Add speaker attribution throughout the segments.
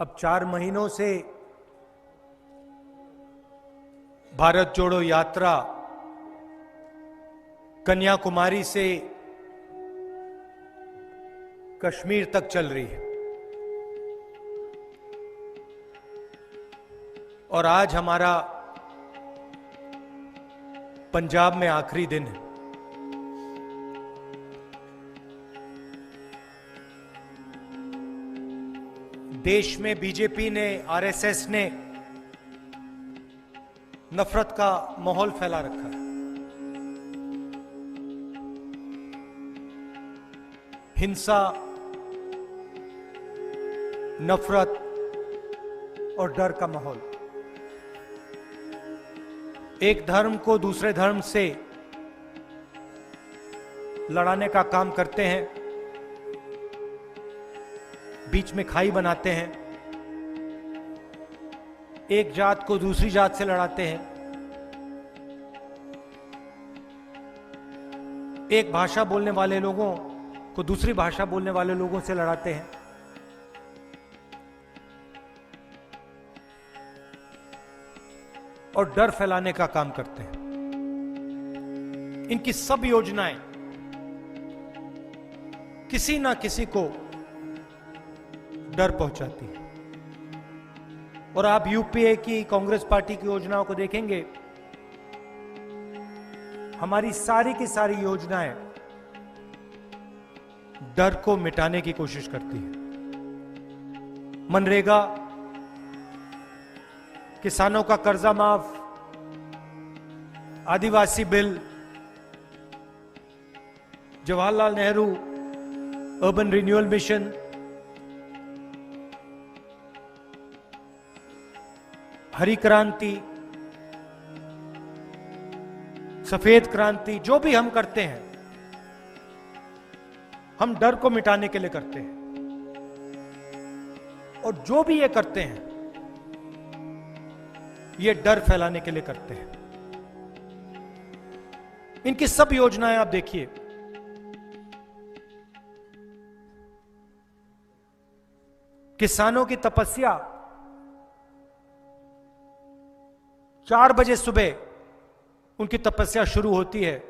Speaker 1: अब 4 महीनों से भारत जोड़ो यात्रा कन्याकुमारी से कश्मीर तक चल रही है और आज हमारा पंजाब में आखिरी दिन है। देश में बीजेपी ने, आरएसएस ने नफरत का माहौल फैला रखा है। हिंसा, नफरत और डर का माहौल। एक धर्म को दूसरे धर्म से लड़ाने का काम करते हैं, बीच में खाई बनाते हैं, एक जात को दूसरी जात से लड़ाते हैं, एक भाषा बोलने वाले लोगों को दूसरी भाषा बोलने वाले लोगों से लड़ाते हैं। और डर फैलाने का काम करते हैं। इनकी सब योजनाएं किसी ना किसी को डर पहुंचाती है। और आप यूपीए की, कांग्रेस पार्टी की योजनाओं को देखेंगे, हमारी सारी की सारी योजनाएं डर को मिटाने की कोशिश करती है। मनरेगा, किसानों का कर्जा माफ, आदिवासी bill, Jawaharlal Nehru urban renewal mission, हरी क्रांति, सफेद क्रांति, जो भी हम करते हैं हम डर को मिटाने के लिए करते हैं। और जो भी ये करते हैं ये डर फैलाने के लिए करते हैं। इनकी सब योजनाएं आप देखिए, किसानों की तपस्या 4 बजे सुबह उनकी तपस्या शुरू होती है,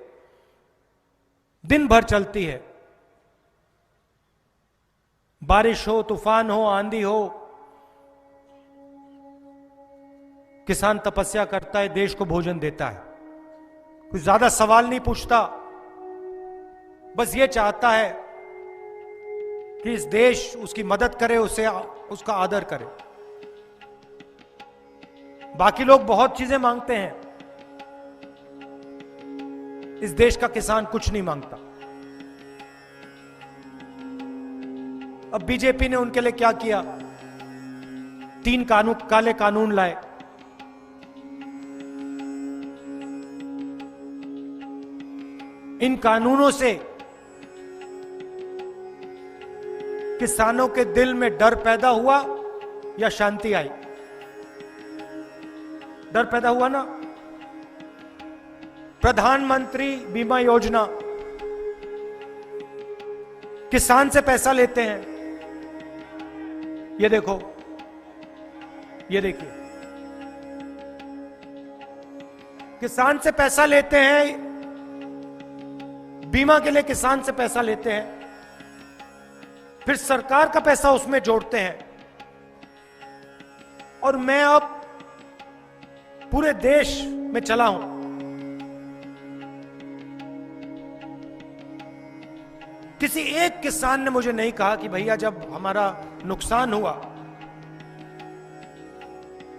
Speaker 1: दिन भर चलती है। बारिश हो, तूफान हो, आंधी हो, किसान तपस्या करता है, देश को भोजन देता है। कुछ ज्यादा सवाल नहीं पूछता, बस ये चाहता है कि इस देश उसकी मदद करे, उसे उसका आदर करे। बाकी लोग बहुत चीजें मांगते हैं, इस देश का किसान कुछ नहीं मांगता। अब बीजेपी ने उनके लिए क्या किया? 3 काले कानून लाए। इन कानूनों से किसानों के दिल में डर पैदा हुआ या शांति आई? डर पैदा हुआ ना। प्रधानमंत्री बीमा योजना, किसान से पैसा लेते हैं। ये देखो, ये देखिए, किसान से पैसा लेते हैं, बीमा के लिए किसान से पैसा लेते हैं, फिर सरकार का पैसा उसमें जोड़ते हैं। और मैं अब पूरे देश में चला हूं, किसी एक किसान ने मुझे नहीं कहा कि भैया जब हमारा नुकसान हुआ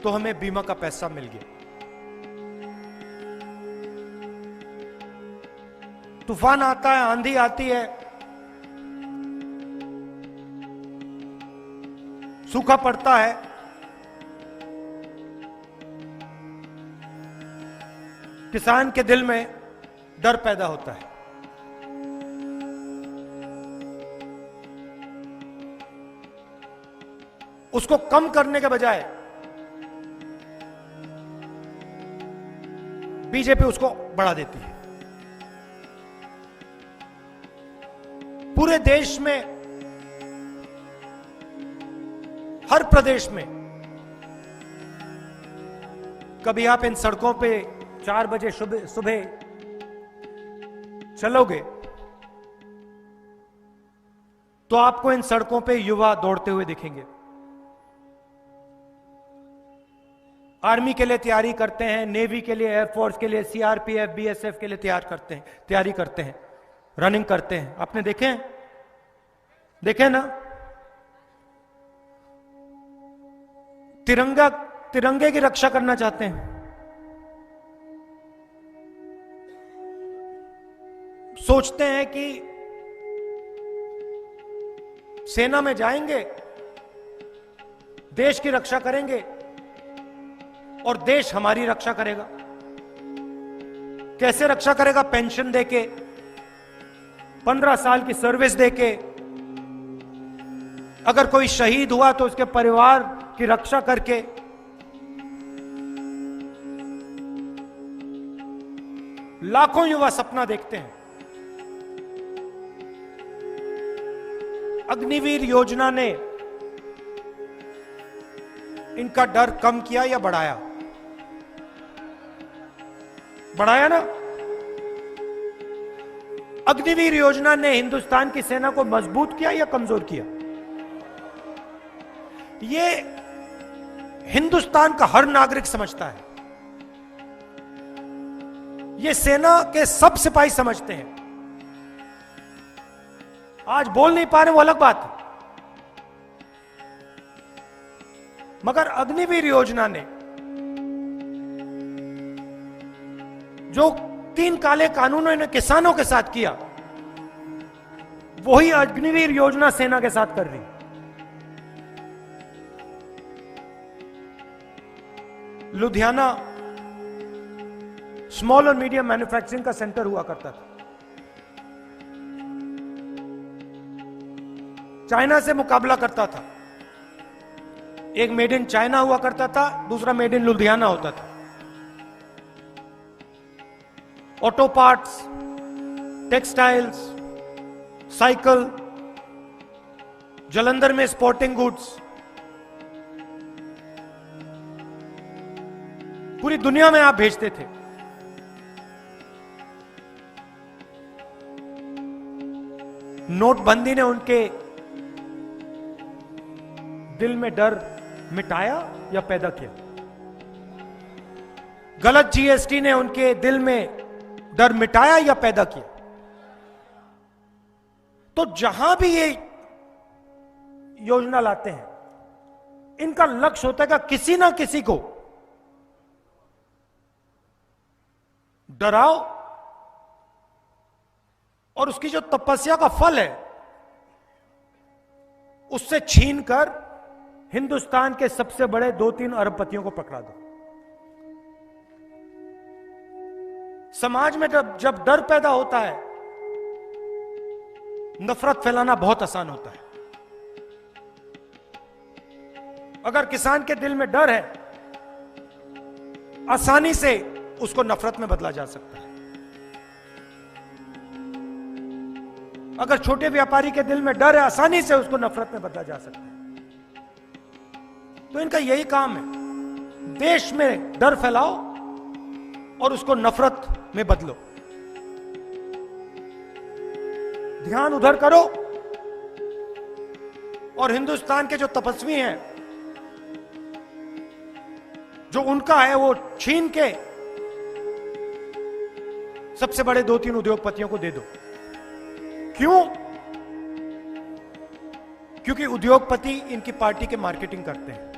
Speaker 1: तो हमें बीमा का पैसा मिल गया। तूफान आता है, आंधी आती है, सूखा पड़ता है, किसान के दिल में डर पैदा होता है। उसको कम करने के बजाय बीजेपी उसको बढ़ा देती है। पूरे देश में हर प्रदेश में। कभी आप इन सड़कों पे 4 बजे सुबह चलोगे तो आपको इन सड़कों पे युवा दौड़ते हुए दिखेंगे। आर्मी के लिए तैयारी करते हैं, नेवी के लिए, एयरफोर्स के लिए, सीआरपीएफ, बीएसएफ के लिए तैयारी करते हैं, रनिंग करते हैं। आपने देखे ना? तिरंगे की रक्षा करना चाहते हैं। सोचते हैं कि सेना में जाएंगे, देश की रक्षा करेंगे और देश हमारी रक्षा करेगा। कैसे रक्षा करेगा? पेंशन देके, 15 साल की सर्विस देके। अगर कोई शहीद हुआ तो उसके परिवार की रक्षा करके। लाखों युवा सपना देखते हैं। अग्निवीर योजना ने इनका डर कम किया या बढ़ाया? बढ़ाया ना? अग्निवीर योजना ने हिंदुस्तान की सेना को मजबूत किया या कमजोर किया? ये हिंदुस्तान का हर नागरिक समझता है। ये सेना के सब सिपाही समझते हैं। आज बोल नहीं पा रहे वो अलग बात है, मगर अग्निवीर योजना ने जो 3 काले कानूनों ने किसानों के साथ किया, वही अग्निवीर योजना सेना के साथ कर रही। लुधियाना स्मॉल और मीडियम मैन्युफैक्चरिंग का सेंटर हुआ करता था। चाइना से मुकाबला करता था। एक मेड इन चाइना हुआ करता था, दूसरा मेड इन लुधियाना होता था। Auto parts, textiles, cycle, Jalandhar में स्पोर्टिंग गुड्स, पूरी दुनिया में आप भेजते थे। नोटबंदी ने उनके दिल में डर मिटाया या पैदा किया? गलत जीएसटी ने उनके दिल में डर मिटाया या पैदा किया? तो जहां भी ये योजना लाते हैं, इनका लक्ष्य होता है कि किसी ना किसी को डराओ और उसकी जो तपस्या का फल है उससे छीनकर हिंदुस्तान के सबसे बड़े 2-3 अरबपतियों को पकड़ा दो। समाज में जब डर पैदा होता है, नफरत फैलाना बहुत आसान होता है। अगर किसान के दिल में डर है, आसानी से उसको नफरत में बदला जा सकता है। अगर छोटे व्यापारी के दिल में डर है, आसानी से उसको नफरत में बदला जा सकता है। तो इनका यही काम है, देश में डर फैलाओ और उसको नफरत में बदलो। ध्यान उधर करो और हिंदुस्तान के जो तपस्वी हैं, जो उनका है, वो छीन के सबसे बड़े 2-3 उद्योगपतियों को दे दो। क्यों? क्योंकि उद्योगपति इनकी पार्टी के मार्केटिंग करते हैं।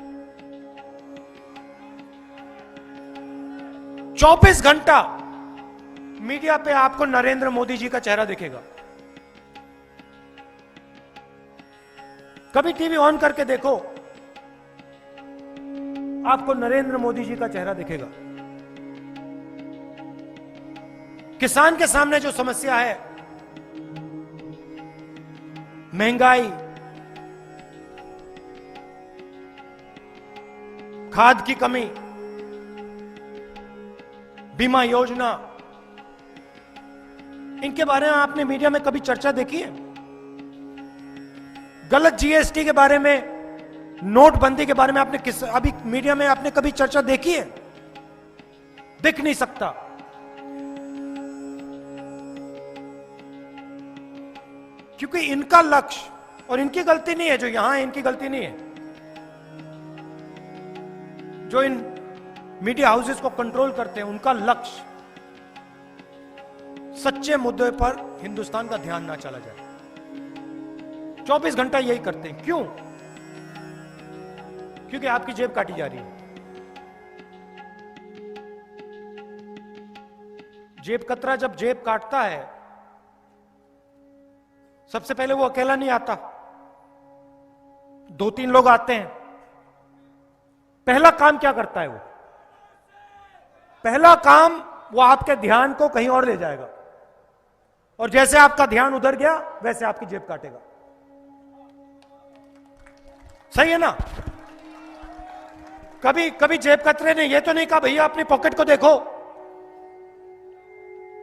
Speaker 1: 24 घंटा मीडिया पे आपको नरेंद्र मोदी जी का चेहरा दिखेगा। कभी टीवी ऑन करके देखो, आपको नरेंद्र मोदी जी का चेहरा दिखेगा। किसान के सामने जो समस्या है, महंगाई, खाद की कमी, बीमा योजना, इनके बारे में आपने मीडिया में कभी चर्चा देखी है? गलत जीएसटी के बारे में नोटबंदी के बारे में आपने अभी मीडिया में आपने कभी चर्चा देखी है? दिख नहीं सकता। क्योंकि इनका लक्ष्य, और इनकी गलती नहीं है, जो यहां है इनकी गलती नहीं है, जो इन मीडिया हाउसेस को कंट्रोल करते हैं, उनका लक्ष्य सच्चे मुद्दे पर हिंदुस्तान का ध्यान ना चला जाए। 24 घंटा यही करते हैं। क्यों? क्योंकि आपकी जेब काटी जा रही है। जेब कतरा जब जेब काटता है, सबसे पहले वो अकेला नहीं आता, 2-3 लोग आते हैं। पहला काम क्या करता है वो? पहला काम वो आपके ध्यान को कहीं और ले जाएगा, और जैसे आपका ध्यान उधर गया वैसे आपकी जेब काटेगा। सही है ना? कभी कभी जेब कतरे ने ये तो नहीं कहा भैया अपनी पॉकेट को देखो,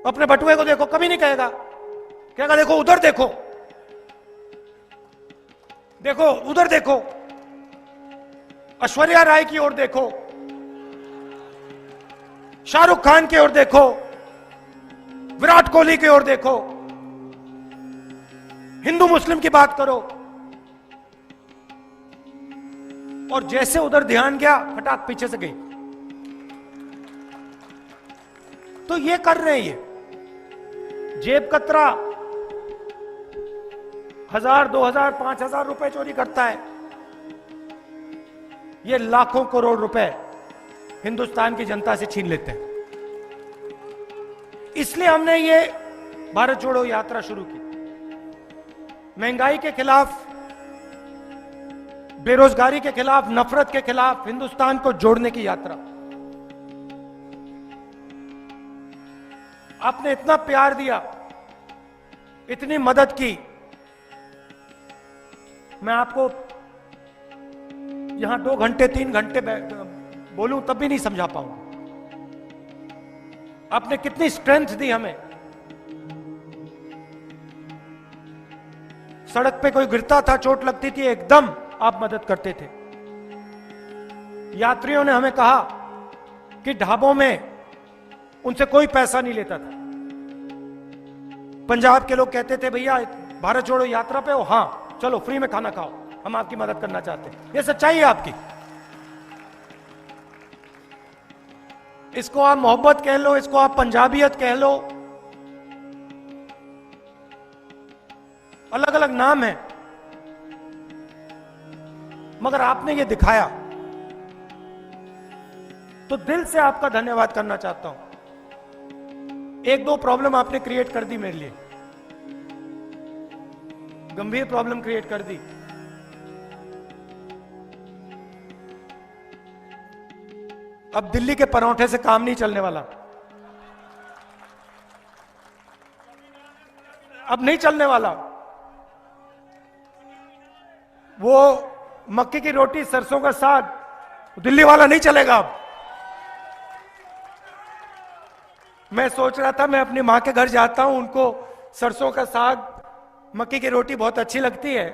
Speaker 1: अपने बटुए को देखो, कभी नहीं कहेगा। कहेगा देखो उधर देखो, देखो उधर देखो, ऐश्वर्या राय की ओर देखो, शाहरुख खान की ओर देखो, विराट कोहली की ओर देखो, हिंदू मुस्लिम की बात करो। और जैसे उधर ध्यान गया, फटाक पीछे से गई। तो ये कर रहे हैं, ये जेब कतरा 1000, 2000, 5000 रुपए चोरी करता है। ये लाखों करोड़ रुपए हिंदुस्तान की जनता से छीन लेते हैं। इसलिए हमने ये भारत जोड़ो यात्रा शुरू की। महंगाई के खिलाफ, बेरोजगारी के खिलाफ, नफरत के खिलाफ हिंदुस्तान को जोड़ने की यात्रा। आपने इतना प्यार दिया, इतनी मदद की, मैं आपको यहां 2 घंटे 3 घंटे बोलूं तब भी नहीं समझा पाऊंगा। आपने कितनी स्ट्रेंथ दी हमें। सड़क पे कोई गिरता था, चोट लगती थी, एकदम आप मदद करते थे। यात्रियों ने हमें कहा कि ढाबों में उनसे कोई पैसा नहीं लेता था। पंजाब के लोग कहते थे भैया भारत जोड़ो यात्रा पे हो, हां चलो फ्री में खाना खाओ, हम आपकी मदद करना चाहते हैं। यह सच्चाई है आपकी। इसको आप मोहब्बत कह लो, इसको आप पंजाबियत कह लो, अलग अलग नाम है, मगर आपने ये दिखाया, तो दिल से आपका धन्यवाद करना चाहता हूं। 1-2 प्रॉब्लम आपने क्रिएट कर दी मेरे लिए, गंभीर प्रॉब्लम क्रिएट कर दी। अब दिल्ली के परांठे से काम नहीं चलने वाला, अब नहीं चलने वाला। वो मक्के की रोटी, सरसों का साग, दिल्ली वाला नहीं चलेगा अब। मैं सोच रहा था मैं अपनी मां के घर जाता हूं, उनको सरसों का साग, मक्के की रोटी बहुत अच्छी लगती है।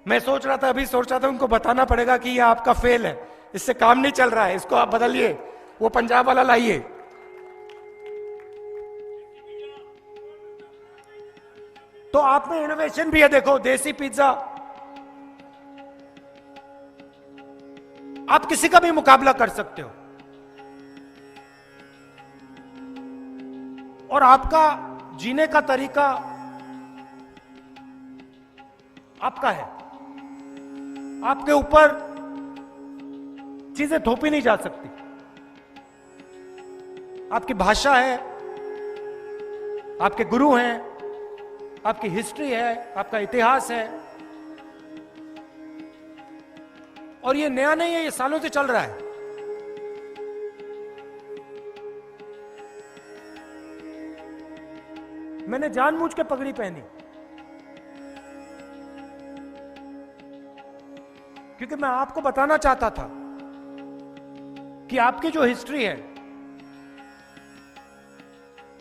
Speaker 1: मैं सोच रहा था, अभी सोच रहा था उनको बताना पड़ेगा कि ये आपका फेल है, इससे काम नहीं चल रहा है, इसको आप बदलिए, वो पंजाब वाला लाइए। तो आप में इनोवेशन भी है, देखो देसी पिज्जा। आप किसी का भी मुकाबला कर सकते हो, और आपका जीने का तरीका आपका है। आपके ऊपर चीजें थोपी नहीं जा सकती। आपकी भाषा है, आपके गुरु हैं, आपकी हिस्ट्री है, आपका इतिहास है, और ये नया नहीं है, ये सालों से चल रहा है। मैंने जानबूझ के पगड़ी पहनी क्योंकि मैं आपको बताना चाहता था कि आपकी जो हिस्ट्री है,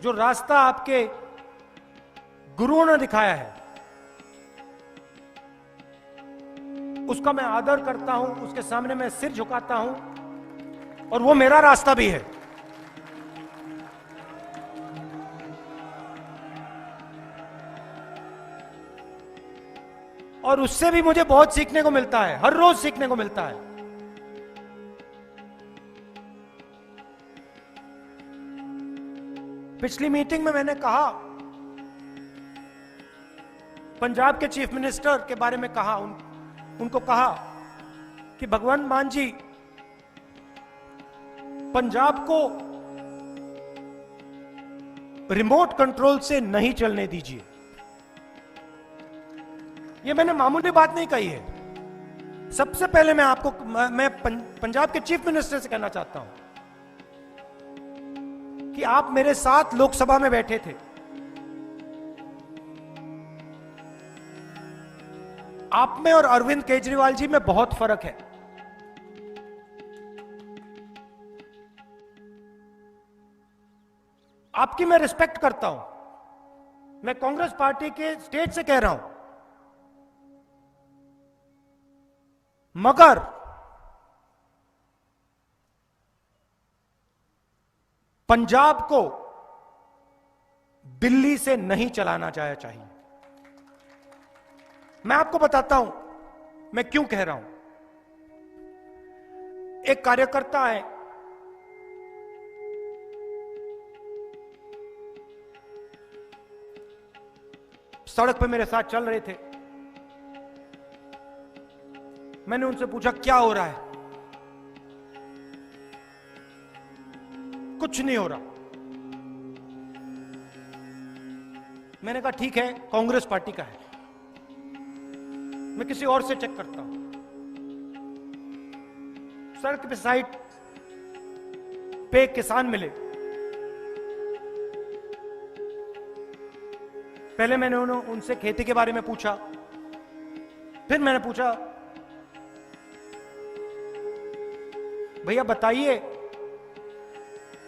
Speaker 1: जो रास्ता आपके गुरुओं ने दिखाया है, उसका मैं आदर करता हूं, उसके सामने मैं सिर झुकाता हूं और वो मेरा रास्ता भी है। और उससे भी मुझे बहुत सीखने को मिलता है, हर रोज सीखने को मिलता है। पिछली मीटिंग में मैंने कहा, पंजाब के चीफ मिनिस्टर के बारे में कहा, उनको कहा कि भगवंत मान जी, पंजाब को रिमोट कंट्रोल से नहीं चलने दीजिए। ये मैंने मामूली बात नहीं कही है। सबसे पहले मैं पंजाब के चीफ मिनिस्टर से कहना चाहता हूं कि आप मेरे साथ लोकसभा में बैठे थे, आप में और अरविंद केजरीवाल जी में बहुत फर्क है। आपकी मैं रिस्पेक्ट करता हूं, मैं कांग्रेस पार्टी के स्टेट से कह रहा हूं, मगर पंजाब को दिल्ली से नहीं चलाना चाहिए। मैं आपको बताता हूं मैं क्यों कह रहा हूं। एक कार्यकर्ता है, सड़क पे मेरे साथ चल रहे थे। मैंने उनसे पूछा क्या हो रहा है? कुछ नहीं हो रहा। मैंने कहा ठीक है, कांग्रेस पार्टी का है, मैं किसी और से चेक करता हूं। सड़क पे साइड पे किसान मिले। पहले मैंने उनसे खेती के बारे में पूछा, फिर मैंने पूछा भैया बताइए,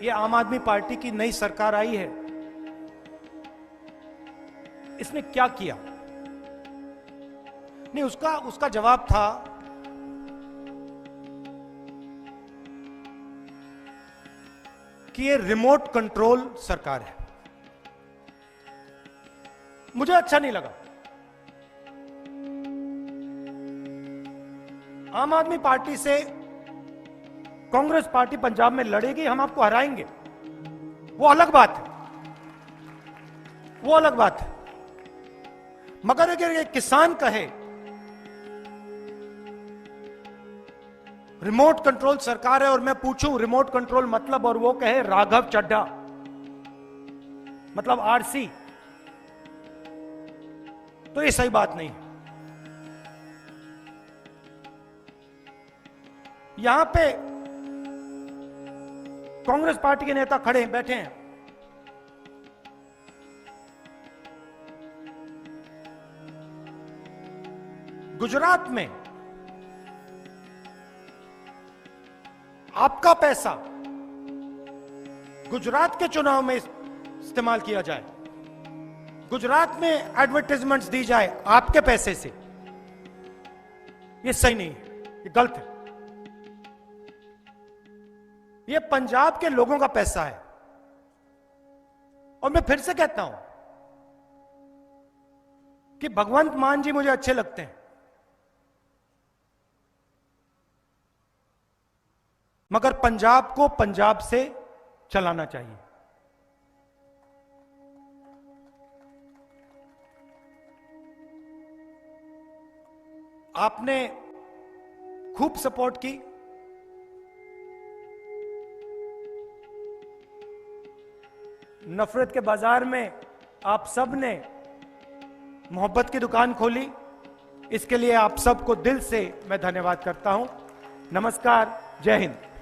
Speaker 1: ये आम आदमी पार्टी की नई सरकार आई है, इसने क्या किया? नहीं, उसका जवाब था कि ये रिमोट कंट्रोल सरकार है। मुझे अच्छा नहीं लगा। आम आदमी पार्टी से कांग्रेस पार्टी पंजाब में लड़ेगी, हम आपको हराएंगे, वो अलग बात है, वो अलग बात है। मगर अगर ये किसान कहे रिमोट कंट्रोल सरकार है और मैं पूछूं रिमोट कंट्रोल मतलब, और वो कहे राघव चड्ढा मतलब आरसी, तो ये सही बात नहीं है। यहां पे कांग्रेस पार्टी के नेता खड़े बैठे हैं, गुजरात में आपका पैसा गुजरात के चुनाव में इस्तेमाल किया जाए, गुजरात में एडवर्टाइजमेंट्स दी जाए आपके पैसे से, ये सही नहीं है, ये गलत है। ये पंजाब के लोगों का पैसा है। और मैं फिर से कहता हूं कि भगवंत मान जी मुझे अच्छे लगते हैं, मगर पंजाब को पंजाब से चलाना चाहिए। आपने खूब सपोर्ट की, नफरत के बाजार में आप सब ने मोहब्बत की दुकान खोली, इसके लिए आप सबको दिल से मैं धन्यवाद करता हूं। नमस्कार, जय हिंद।